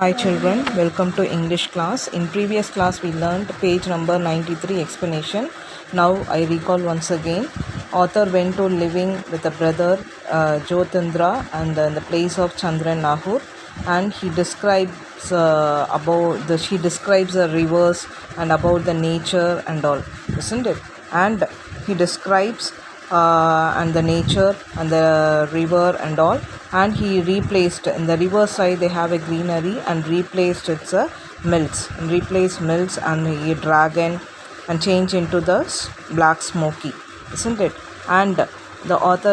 Hi children, welcome to English class. In previous class we learned page number 93 explanation. Now I recall once again. Author went to living with a brother Jyotindra and in the place of Chandran Nahur, and he describes she describes the rivers and about the nature and all, isn't it? And he describes and the nature and the river and all, and he replaced in the river side they have a greenery and replaced its mills and replaced mills and a dragon and change into the black smoky, isn't it? And the author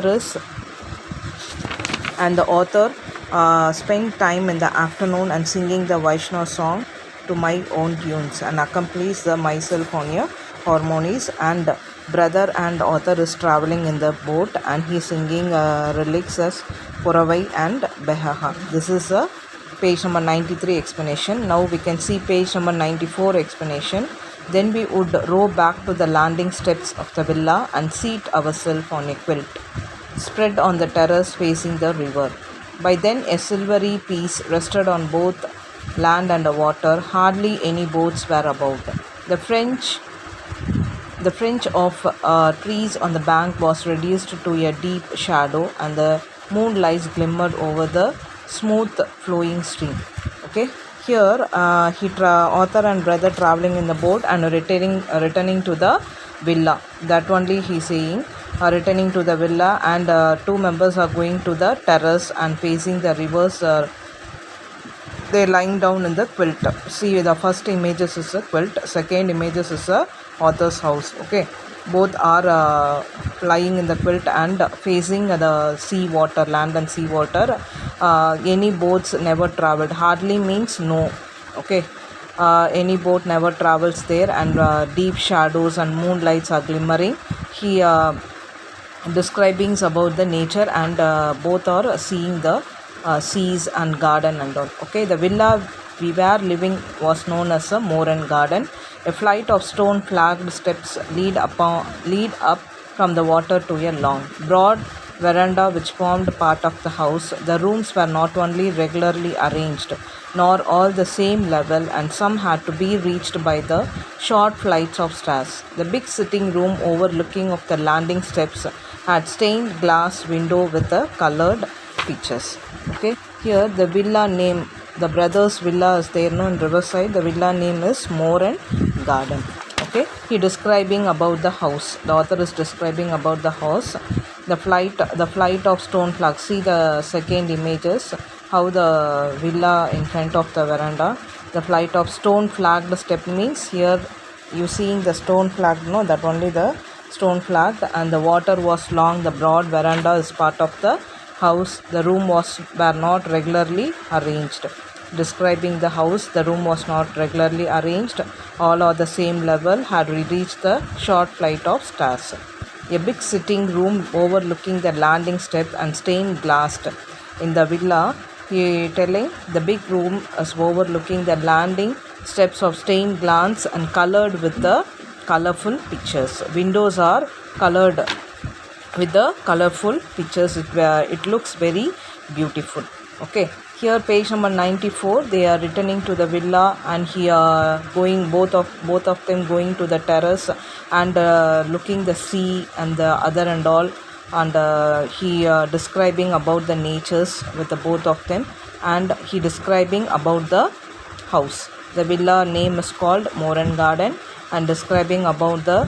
spent time in the afternoon and singing the Vaishnava song to my own tunes and accompanies the myself on your harmonies. And brother and author is traveling in the boat and he singing relics as Puravai and Behaha. This is a page number 93 explanation. Now we can see page number 94 explanation. Then we would row back to the landing steps of the villa and seat ourselves on a quilt spread on the terrace facing the river. By then a silvery peace rested on both land and water. Hardly any boats were about. The fringe of trees on the bank was reduced to a deep shadow, and the moonlight glimmered over the smooth flowing stream. Okay, here author and brother traveling in the boat and returning to the villa. That only he saying. Returning to the villa, and two members are going to the terrace and facing the rivers. They're lying down in the quilt. See, the first images is a quilt, second images is a author's house. Okay, both are lying in the quilt and facing the sea water, land and sea water. Any boats never traveled. Hardly means no. Okay, any boat never travels there, and deep shadows and moonlights are glimmering. He describing about the nature, and both are seeing the seas and garden and all. Okay, the villa we were living was known as a Moran Garden. A flight of stone flagged steps lead up from the water to a long, broad veranda which formed part of the house. The rooms were not only regularly arranged, nor all the same level, and some had to be reached by the short flights of stairs. The big sitting room overlooking of the landing steps had stained glass window with the colored pictures. Okay, here the villa name, the brothers villa is there, no, in riverside. The villa name is Moran Garden. Okay, he describing about the house. The author is describing about the house. The flight of stone flags. See the second images, how the villa in front of the veranda. The flight of stone flagged step means here you seeing the stone flag, no, that only the stone flagged, and the water was long. The broad veranda is part of the house. The room were not regularly arranged. Describing the house, the room was not regularly arranged. All are the same level. Had we reached the short flight of stairs. A big sitting room overlooking the landing step and stained glassed. In the villa, he telling the big room is overlooking the landing steps of stained glass and colored with the colorful pictures. Windows are colored with the colorful pictures. It looks very beautiful. Okay, here page number 94. They are returning to the villa, and he going both of them going to the terrace and looking the sea and the other and all, and he describing about the natures with the both of them, and he describing about the house. The villa name is called Moran Garden, and describing about the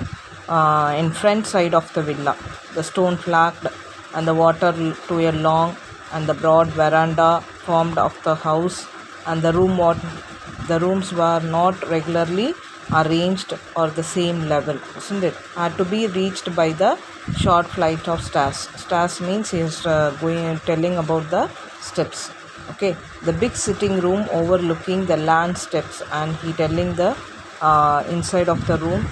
in front side of the villa, the stone flagged and the water to a long and the broad veranda formed of the house, and the rooms were not regularly arranged or the same level, isn't it? Had to be reached by the short flight of stairs. Stairs means he is telling about the steps. Okay, the big sitting room overlooking the land steps, and he telling the inside of the room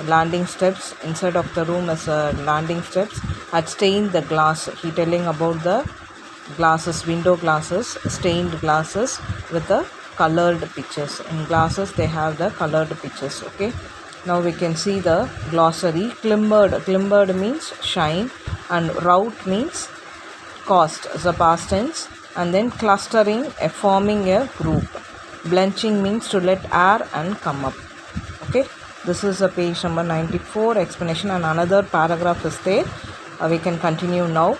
landing steps. Inside of the room is landing steps had stained the glass. He telling about the glasses, window glasses, stained glasses with the colored pictures. In glasses they have the colored pictures. Okay, now we can see the glossary. Glimmered means shine, and route means cost, the past tense, and then clustering, forming a group. Blenching means to let air and come up. Okay, this is a page number 94 explanation, and another paragraph is there. We can continue now.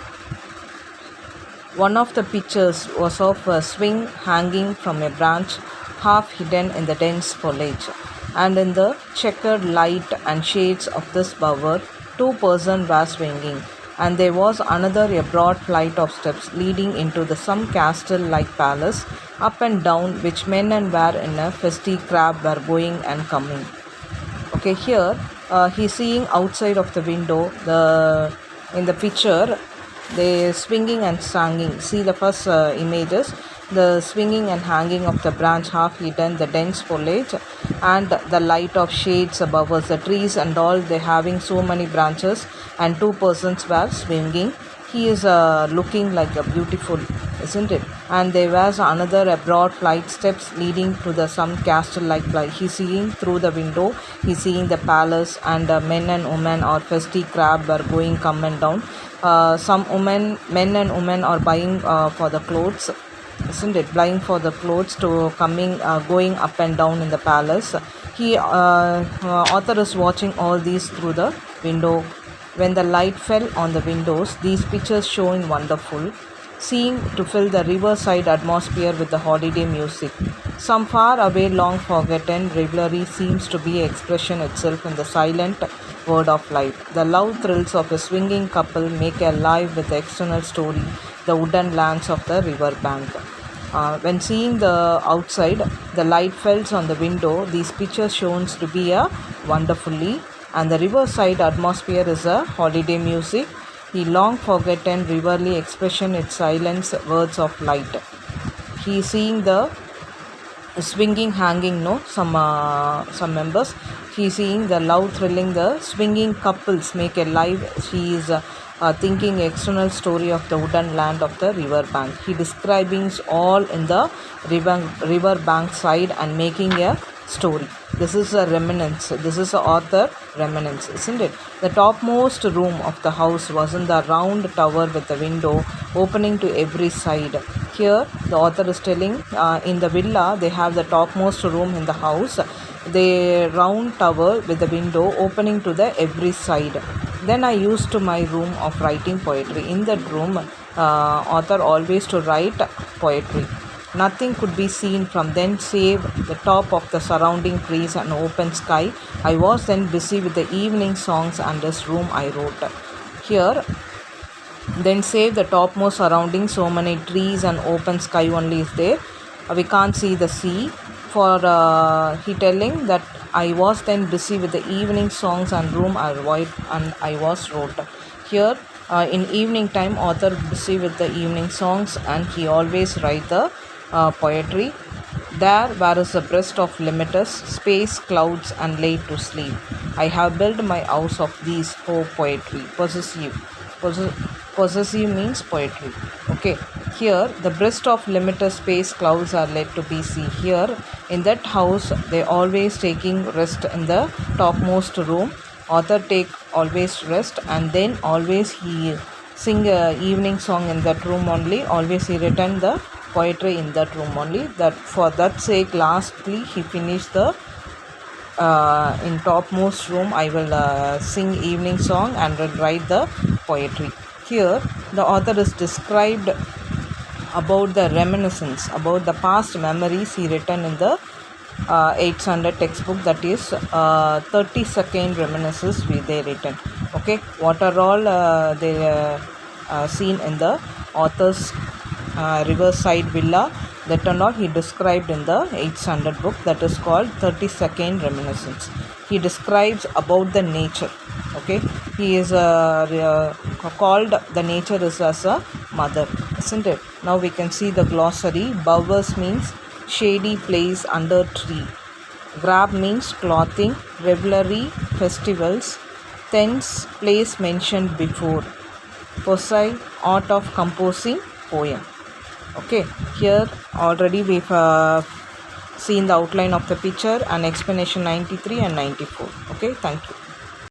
One of the pictures was of a swing hanging from a branch, half hidden in the dense foliage, and in the checkered light and shades of this bower, two persons were swinging, and there was another a broad flight of steps leading into the some castle-like palace, up and down which men and were in a festive crowd were going and coming. Okay, here he's seeing outside of the window. In the picture they swinging and singing. See the first images, the swinging and hanging of the branch half hidden, the dense foliage, and the light of shades above us, the trees and all, they having so many branches, and two persons were swinging. He is looking like a beautiful, isn't it? And there was another a broad flight steps leading to the some castle like place. He's seeing through the window, he's seeing the palace, and men and women or festive crowd were going come and down. Some men and women are buying for the clothes, isn't it? Buying for the clothes to coming, going up and down in the palace. Author is watching all these through the window. When the light fell on the windows, these pictures showing wonderful, seemed to fill the riverside atmosphere with the holiday music. Some far away, long forgotten revelry seems to be expression itself in the silent word of life. The love thrills of a swinging couple make alive with the external story, the wooden lands of the river bank. When seeing the outside, the light falls on the window. These pictures shows to be a wonderfully, and the riverside atmosphere is a holiday music. He long forgotten riverly expression its silence words of light. He seeing the swinging hanging, no, some members. He seeing the love thrilling, the swinging couples make alive. She is thinking external story of the wooden land of the river bank. He describing all in the river bank side and making a story. This is a reminiscence. This is the author reminiscence, isn't it? The topmost room of the house was in the round tower with the window opening to every side. Here the author is telling, in the villa they have the topmost room in the house, the round tower with the window opening to the every side. Then I used to my room of writing poetry. In that room, author always to write poetry. Nothing could be seen from then save the top of the surrounding trees and open sky. I was then busy with the evening songs, and this room I wrote. Here, then save the topmost surrounding, so many trees and open sky only is there. We can't see the sea. For he telling that I was then busy with the evening songs and room I wrote, and I was wrote. Here, in evening time, author busy with the evening songs, and he always write the poetry. There where is the breast of limitless space, clouds, and laid to sleep. I have built my house of these, oh poetry. Possessive means poetry. Okay. Here the breast of limitless space, clouds are laid to be seen. Here in that house they always taking rest in the topmost room. Author take always rest, and then always he sing a evening song in that room only. Always he written the poetry in that room only. That for that sake, lastly he finished the in topmost room I will sing evening song and will write the poetry. Here the author is described about the reminiscence, about the past memories he written in the 800 textbook, that is 30-second reminiscences they written. Okay, what are all they seen in the author's riverside villa, that and all he described in the 800 book, that is called 30-second reminiscence. He describes about the nature. Okay, he is called the nature is as a mother, isn't it? Now we can see the glossary. Bowers means shady place under tree. Grab means clothing, revelry, festivals. Thence place mentioned before. Poesy, art of composing poem. Okay, here already we've seen the outline of the picture and explanation 93 and 94. Okay, thank you.